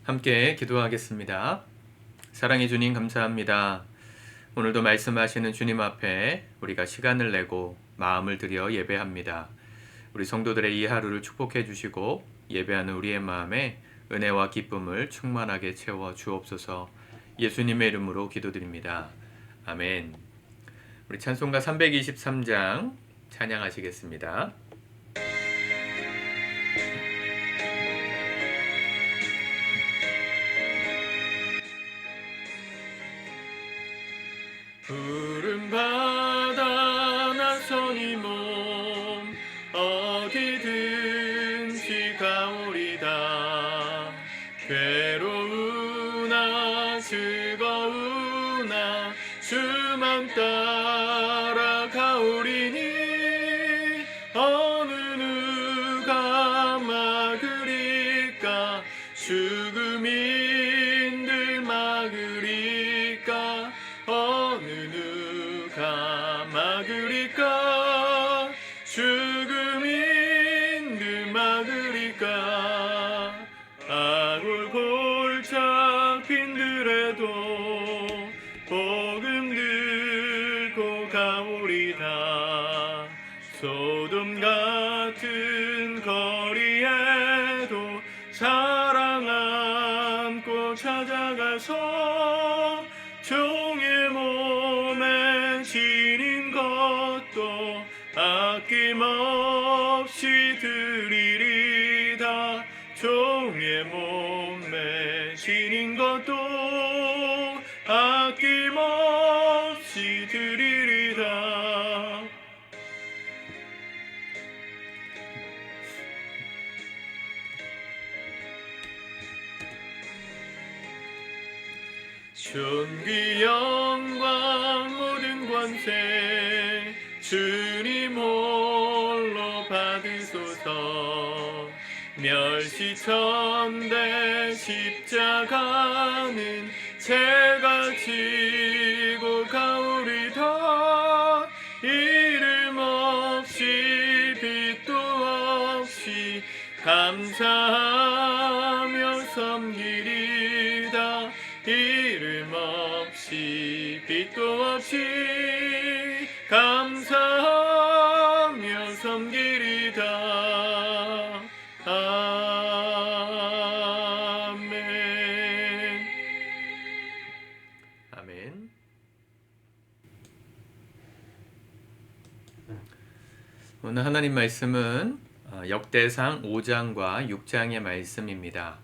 함께 기도하겠습니다. 사랑해 주님 감사합니다. 오늘도 말씀하시는 주님 앞에 우리가 시간을 내고 마음을 들여 예배합니다. 우리 성도들의 이 하루를 축복해 주시고 예배하는 우리의 마음에 은혜와 기쁨을 충만하게 채워 주옵소서. 예수님의 이름으로 기도드립니다. 아멘. 우리 찬송가 323장 찬양하시겠습니다. 푸른 바다 나선이 몸 어디든지 가오리다. 괴로우나 즐거우나 주만 따라 가오리니. 어느 누가 막으리까. 죽음인들 막으리까. 어느 누가 막으리까. 죽음인들 막으리까. 아굴 골짝 빈들에도 복음 들고 가오리다. 소돔 같은 거리에도 사랑 안고 찾아가서 종의 몸에 지닌 것도 아낌없이 드리리다. 종의 몸에 지닌 것도 아낌없이 드리리다. 존귀 영광 모든 권세 주님 홀로 받으소서. 멸시천대 십자가는 제가 지고 가오리다. 이름 없이 빛도 없이 감사하며 섬기리다. 이름 없이 빛도 없이 감사하며 섬기리다. 아멘. 아멘. 오늘 하나님 말씀은 역대상 5장과 6장의 말씀입니다.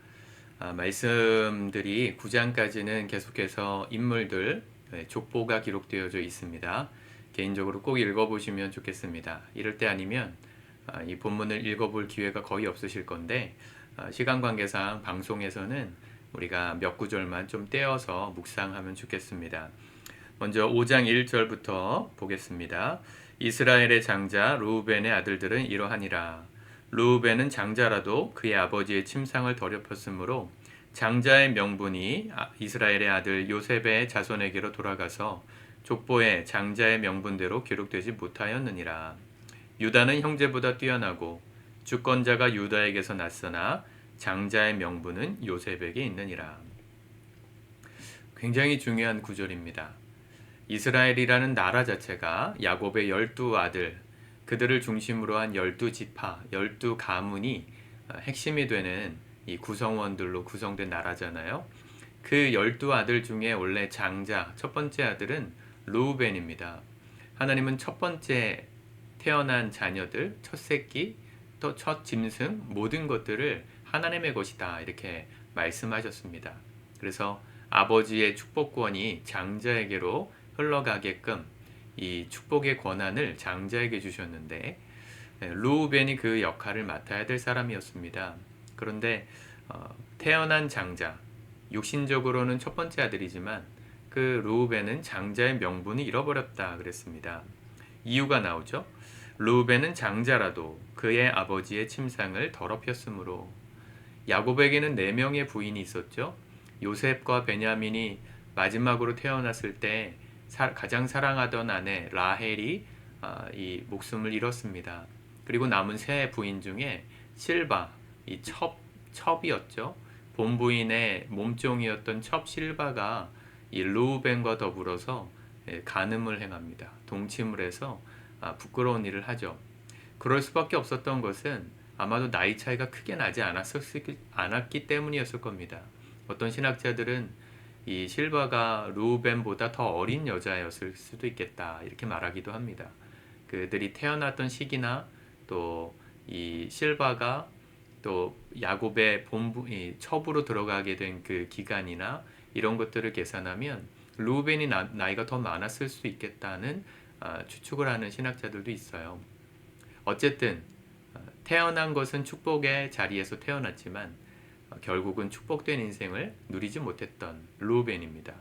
말씀들이 9장까지는 계속해서 인물들, 족보가 기록되어져 있습니다. 개인적으로 꼭 읽어보시면 좋겠습니다. 이럴 때 아니면 이 본문을 읽어볼 기회가 거의 없으실 건데 시간 관계상 방송에서는 우리가 몇 구절만 좀 떼어서 묵상하면 좋겠습니다. 먼저 5장 1절부터 보겠습니다. 이스라엘의 장자 르우벤의 아들들은 이러하니라. 르우벤은 장자라도 그의 아버지의 침상을 더럽혔으므로 장자의 명분이 이스라엘의 아들 요셉의 자손에게로 돌아가서 족보에 장자의 명분대로 기록되지 못하였느니라. 유다는 형제보다 뛰어나고 주권자가 유다에게서 났으나 장자의 명분은 요셉에게 있느니라. 굉장히 중요한 구절입니다. 이스라엘이라는 나라 자체가 야곱의 12아들, 그들을 중심으로 한 12지파, 12가문이 핵심이 되는 이 구성원들로 구성된 나라잖아요. 그 12아들 중에 원래 장자, 첫 번째 아들은 르우벤입니다. 하나님은 첫 번째 태어난 자녀들, 첫 새끼, 또 첫 짐승, 모든 것들을 하나님의 것이다 이렇게 말씀하셨습니다. 그래서 아버지의 축복권이 장자에게로 흘러가게끔 이 축복의 권한을 장자에게 주셨는데 르우벤이 그 역할을 맡아야 될 사람이었습니다. 그런데 태어난 장자, 육신적으로는 첫 번째 아들이지만 그 르우벤은 장자의 명분을 잃어버렸다 그랬습니다. 이유가 나오죠. 르우벤은 장자라도 그의 아버지의 침상을 더럽혔으므로. 야곱에게는 4명의 부인이 있었죠. 요셉과 베냐민이 마지막으로 태어났을 때 가장 사랑하던 아내 라헬이 이 목숨을 잃었습니다. 그리고 남은 3 부인 중에 실바, 이 첩이었죠. 본부인의 몸종이었던 첩 실바가 이 르우벤과 더불어서 간음을 행합니다. 동침을 해서 부끄러운 일을 하죠. 그럴 수밖에 없었던 것은 아마도 나이 차이가 크게 나지 않았기 때문이었을 겁니다. 어떤 신학자들은 이 실바가 르우벤보다 더 어린 여자였을 수도 있겠다 이렇게 말하기도 합니다. 그들이 태어났던 시기나 또 이 실바가 또 야곱의 본부 첩으로 들어가게 된 그 기간이나 이런 것들을 계산하면 르우벤이 나이가 더 많았을 수 있겠다는 추측을 하는 신학자들도 있어요. 어쨌든 태어난 것은 축복의 자리에서 태어났지만 결국은 축복된 인생을 누리지 못했던 르우벤입니다.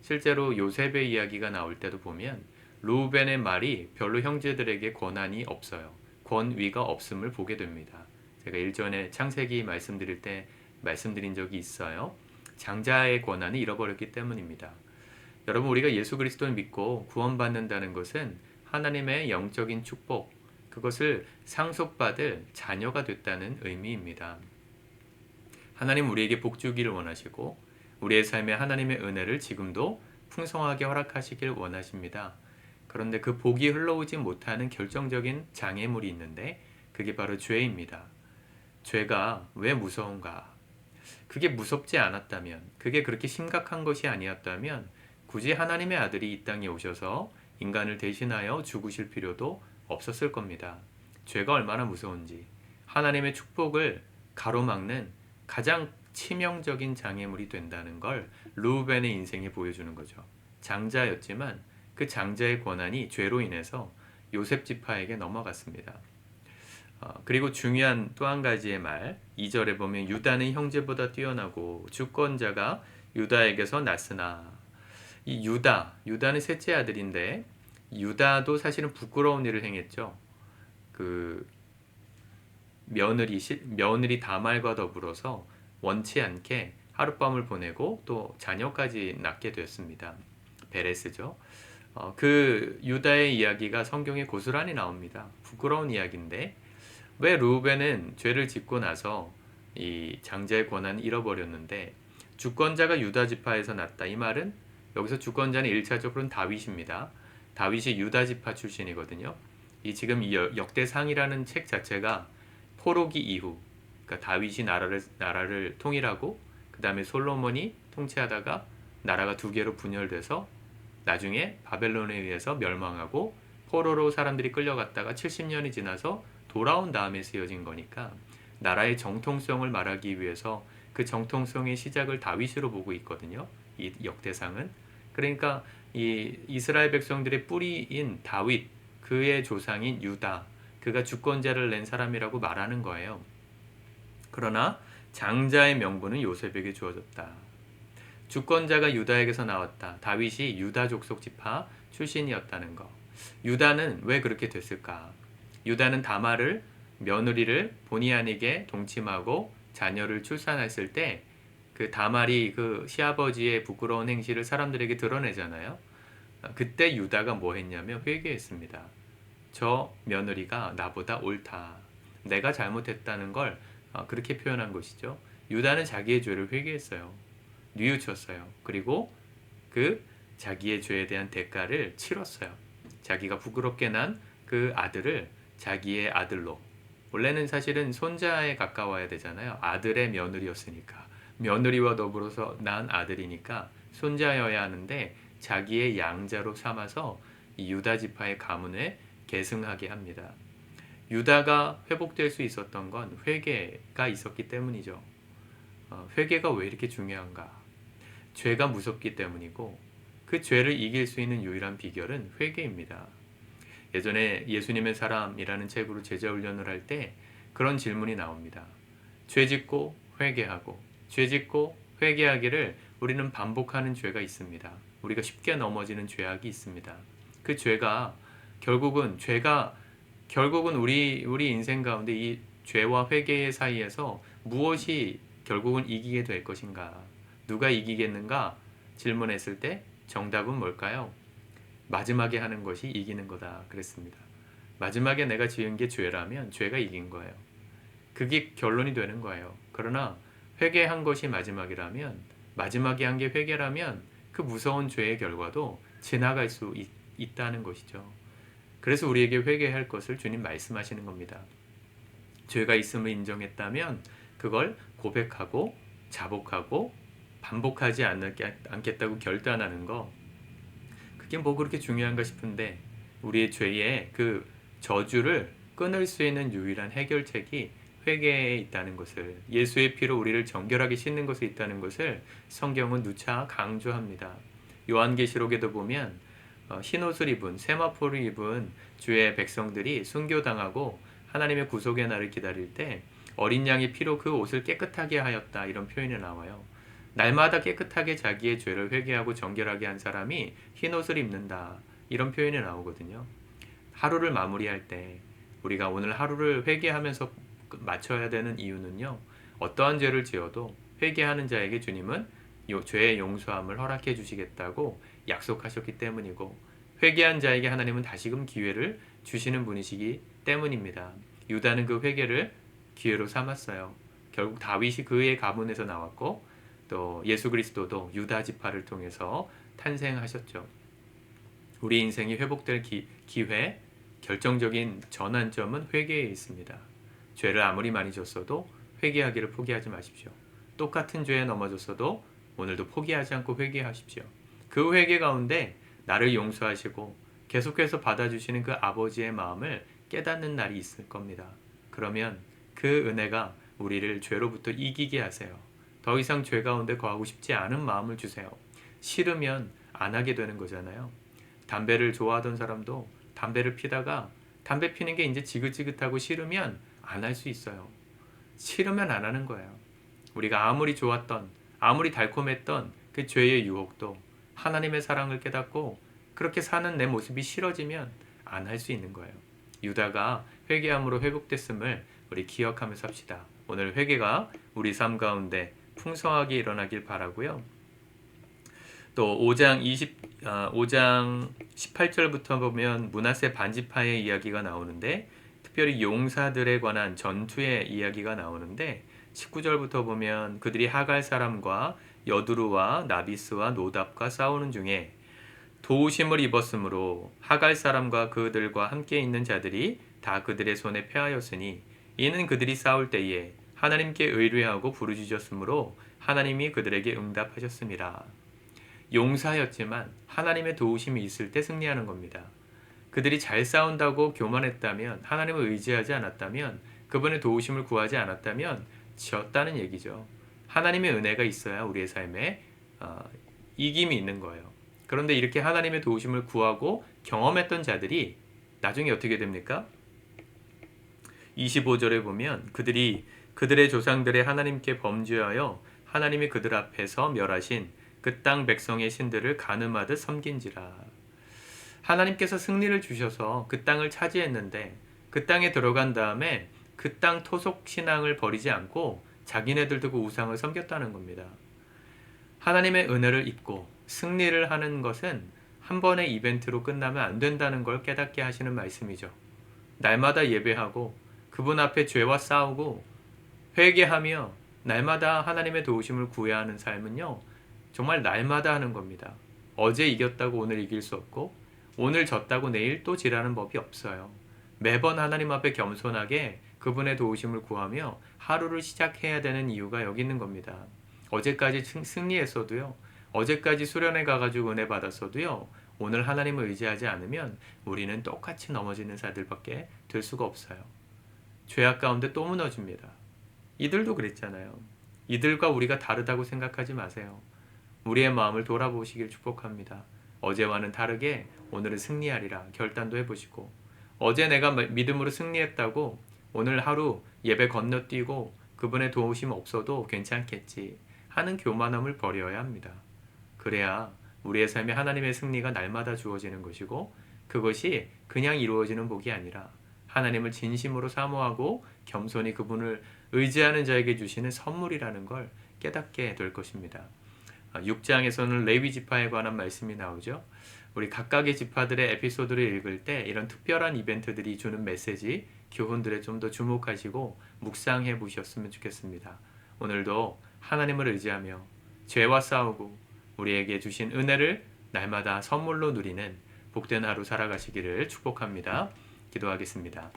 실제로 요셉의 이야기가 나올 때도 보면 르우벤의 말이 별로 형제들에게 권한이 없어요. 권위가 없음을 보게 됩니다. 제가 일전에 창세기 말씀드릴 때 말씀드린 적이 있어요. 장자의 권한을 잃어버렸기 때문입니다. 여러분, 우리가 예수 그리스도를 믿고 구원받는다는 것은 하나님의 영적인 축복, 그것을 상속받을 자녀가 됐다는 의미입니다. 하나님 우리에게 복 주기를 원하시고 우리의 삶에 하나님의 은혜를 지금도 풍성하게 허락하시길 원하십니다. 그런데 그 복이 흘러오지 못하는 결정적인 장애물이 있는데 그게 바로 죄입니다. 죄가 왜 무서운가? 그게 무섭지 않았다면, 그게 그렇게 심각한 것이 아니었다면 굳이 하나님의 아들이 이 땅에 오셔서 인간을 대신하여 죽으실 필요도 없었을 겁니다. 죄가 얼마나 무서운지, 하나님의 축복을 가로막는 가장 치명적인 장애물이 된다는 걸 르우벤의 인생이 보여주는 거죠. 장자였지만 그 장자의 권한이 죄로 인해서 요셉 지파에게 넘어갔습니다. 그리고 중요한 또 한 가지의 말, 2절에 보면 유다는 형제보다 뛰어나고 주권자가 유다에게서 났으나, 이 유다는 셋째 아들인데 유다도 사실은 부끄러운 일을 행했죠. 그 며느리 다말과 더불어서 원치 않게 하룻밤을 보내고 또 자녀까지 낳게 되었습니다. 베레스죠. 그 유다의 이야기가 성경에 고스란히 나옵니다. 부끄러운 이야기인데 왜 르우벤은 죄를 짓고 나서 이 장자의 권한을 잃어버렸는데 주권자가 유다 지파에서 났다. 이 말은 여기서 주권자는 1차적으로는 다윗입니다. 다윗이 유다 지파 출신이거든요. 지금 이 역대상이라는 책 자체가 포로기 이후, 그러니까 다윗이 나라를 통일하고 그 다음에 솔로몬이 통치하다가 나라가 두 개로 분열돼서 나중에 바벨론에 의해서 멸망하고 포로로 사람들이 끌려갔다가 70년이 지나서 돌아온 다음에 쓰여진 거니까 나라의 정통성을 말하기 위해서 그 정통성의 시작을 다윗으로 보고 있거든요. 이 역대상은. 그러니까 이 이스라엘 백성들의 뿌리인 다윗, 그의 조상인 유다, 그가 주권자를 낸 사람이라고 말하는 거예요. 그러나 장자의 명분은 요셉에게 주어졌다. 주권자가 유다에게서 나왔다. 다윗이 유다 족속 지파 출신이었다는 거. 유다는 왜 그렇게 됐을까? 유다는 다말을, 며느리를 본의 아니게 동침하고 자녀를 출산했을 때 그 다말이 그 시아버지의 부끄러운 행실을 사람들에게 드러내잖아요. 그때 유다가 뭐 했냐면 회개했습니다. 저 며느리가 나보다 옳다. 내가 잘못했다는 걸 그렇게 표현한 것이죠. 유다는 자기의 죄를 회개했어요. 뉘우쳤어요. 그리고 그 자기의 죄에 대한 대가를 치렀어요. 자기가 부끄럽게 난 그 아들을 자기의 아들로, 원래는 사실은 손자에 가까워야 되잖아요. 아들의 며느리였으니까. 며느리와 더불어서 난 아들이니까 손자여야 하는데 자기의 양자로 삼아서 이 유다 지파의 가문에 계승하게 합니다. 유다가 회복될 수 있었던 건 회개가 있었기 때문이죠. 회개가 왜 이렇게 중요한가? 죄가 무섭기 때문이고 그 죄를 이길 수 있는 유일한 비결은 회개입니다. 예전에 예수님의 사람이라는 책으로 제자훈련을 할 때 그런 질문이 나옵니다. 죄 짓고 회개하고 죄 짓고 회개하기를 우리는 반복하는 죄가 있습니다. 우리가 쉽게 넘어지는 죄악이 있습니다. 그 죄가 결국은 우리 인생 가운데 이 죄와 회개의 사이에서 무엇이 결국은 이기게 될 것인가? 누가 이기겠는가? 질문했을 때 정답은 뭘까요? 마지막에 하는 것이 이기는 거다 그랬습니다. 마지막에 내가 지은 게 죄라면 죄가 이긴 거예요. 그게 결론이 되는 거예요. 그러나 회개한 것이 마지막이라면, 마지막에 한 게 회개라면 그 무서운 죄의 결과도 지나갈 수 있다는 것이죠. 그래서 우리에게 회개할 것을 주님 말씀하시는 겁니다. 죄가 있음을 인정했다면 그걸 고백하고 자복하고 반복하지 않겠다고 결단하는 거, 그게 뭐 그렇게 중요한가 싶은데, 우리의 죄의 그 저주를 끊을 수 있는 유일한 해결책이 회개에 있다는 것을, 예수의 피로 우리를 정결하게 씻는 것에 있다는 것을 성경은 누차 강조합니다. 요한계시록에도 보면 흰옷을 입은, 세마포를 입은 주의 백성들이 순교당하고 하나님의 구속의 날을 기다릴 때 어린 양의 피로 그 옷을 깨끗하게 하였다, 이런 표현이 나와요. 날마다 깨끗하게 자기의 죄를 회개하고 정결하게 한 사람이 흰옷을 입는다, 이런 표현이 나오거든요. 하루를 마무리할 때 우리가 오늘 하루를 회개하면서 마쳐야 되는 이유는요, 어떠한 죄를 지어도 회개하는 자에게 주님은 죄의 용서함을 허락해 주시겠다고 약속하셨기 때문이고, 회개한 자에게 하나님은 다시금 기회를 주시는 분이시기 때문입니다. 유다는 그 회개를 기회로 삼았어요. 결국 다윗이 그의 가문에서 나왔고, 또 예수 그리스도도 유다 지파를 통해서 탄생하셨죠. 우리 인생이 회복될 기회, 결정적인 전환점은 회개에 있습니다. 죄를 아무리 많이 졌어도 회개하기를 포기하지 마십시오. 똑같은 죄에 넘어졌어도 오늘도 포기하지 않고 회개하십시오. 그 회개 가운데 나를 용서하시고 계속해서 받아주시는 그 아버지의 마음을 깨닫는 날이 있을 겁니다. 그러면 그 은혜가 우리를 죄로부터 이기게 하세요. 더 이상 죄 가운데 거하고 싶지 않은 마음을 주세요. 싫으면 안 하게 되는 거잖아요. 담배를 좋아하던 사람도 담배를 피다가 담배 피는 게 이제 지긋지긋하고 싫으면 안 할 수 있어요. 싫으면 안 하는 거예요. 우리가 아무리 좋았던, 아무리 달콤했던 그 죄의 유혹도 하나님의 사랑을 깨닫고 그렇게 사는 내 모습이 싫어지면 안 할 수 있는 거예요. 유다가 회개함으로 회복됐음을 우리 기억하면서 합시다. 오늘 회개가 우리 삶 가운데 풍성하게 일어나길 바라고요. 또 5장 18절부터 보면 므낫세 반지파의 이야기가 나오는데, 특별히 용사들에 관한 전투의 이야기가 나오는데, 19절부터 보면 그들이 하갈 사람과 여두루와 나비스와 노답과 싸우는 중에 도우심을 입었으므로 하갈 사람과 그들과 함께 있는 자들이 다 그들의 손에 패하였으니, 이는 그들이 싸울 때에 하나님께 의뢰하고 부르짖었으므로 하나님이 그들에게 응답하셨습니다. 용사였지만 하나님의 도우심이 있을 때 승리하는 겁니다. 그들이 잘 싸운다고 교만했다면, 하나님을 의지하지 않았다면, 그분의 도우심을 구하지 않았다면 지었다는 얘기죠. 하나님의 은혜가 있어야 우리의 삶에 이김이 있는 거예요. 그런데 이렇게 하나님의 도우심을 구하고 경험했던 자들이 나중에 어떻게 됩니까? 25절에 보면 그들이 그들의 조상들의 하나님께 범죄하여 하나님이 그들 앞에서 멸하신 그 땅 백성의 신들을 간음하듯 섬긴지라. 하나님께서 승리를 주셔서 그 땅을 차지했는데, 그 땅에 들어간 다음에 그 땅 토속 신앙을 버리지 않고 자기네들도 그 우상을 섬겼다는 겁니다. 하나님의 은혜를 입고 승리를 하는 것은 한 번의 이벤트로 끝나면 안 된다는 걸 깨닫게 하시는 말씀이죠. 날마다 예배하고 그분 앞에 죄와 싸우고 회개하며 날마다 하나님의 도우심을 구해야 하는 삶은요, 정말 날마다 하는 겁니다. 어제 이겼다고 오늘 이길 수 없고, 오늘 졌다고 내일 또 지라는 법이 없어요. 매번 하나님 앞에 겸손하게 그분의 도우심을 구하며 하루를 시작해야 되는 이유가 여기 있는 겁니다. 어제까지 승리했어도요, 어제까지 수련회 가가지고 은혜 받았어도요, 오늘 하나님을 의지하지 않으면 우리는 똑같이 넘어지는 자들밖에 될 수가 없어요. 죄악 가운데 또 무너집니다. 이들도 그랬잖아요. 이들과 우리가 다르다고 생각하지 마세요. 우리의 마음을 돌아보시길 축복합니다. 어제와는 다르게 오늘은 승리하리라 결단도 해보시고, 어제 내가 믿음으로 승리했다고 오늘 하루 예배 건너뛰고 그분의 도우심 없어도 괜찮겠지 하는 교만함을 버려야 합니다. 그래야 우리의 삶에 하나님의 승리가 날마다 주어지는 것이고, 그것이 그냥 이루어지는 복이 아니라 하나님을 진심으로 사모하고 겸손히 그분을 의지하는 자에게 주시는 선물이라는 걸 깨닫게 될 것입니다. 6장에서는 레위 지파에 관한 말씀이 나오죠. 우리 각각의 지파들의 에피소드를 읽을 때 이런 특별한 이벤트들이 주는 메시지, 교훈들에 좀 더 주목하시고 묵상해 보셨으면 좋겠습니다. 오늘도 하나님을 의지하며 죄와 싸우고 우리에게 주신 은혜를 날마다 선물로 누리는 복된 하루 살아가시기를 축복합니다. 기도하겠습니다.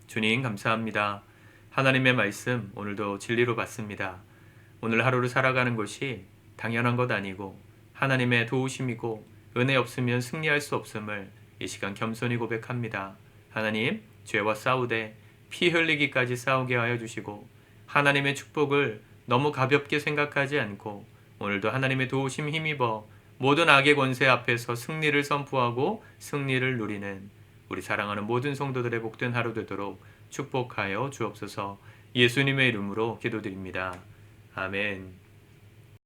주님 감사합니다. 하나님의 말씀 오늘도 진리로 받습니다. 오늘 하루를 살아가는 것이 당연한 것 아니고 하나님의 도우심이고 은혜 없으면 승리할 수 없음을 이 시간 겸손히 고백합니다. 하나님, 죄와 싸우되 피 흘리기까지 싸우게 하여 주시고 하나님의 축복을 너무 가볍게 생각하지 않고 오늘도 하나님의 도우심 힘입어 모든 악의 권세 앞에서 승리를 선포하고 승리를 누리는 우리 사랑하는 모든 성도들의 복된 하루 되도록 축복하여 주옵소서. 예수님의 이름으로 기도드립니다. 아멘.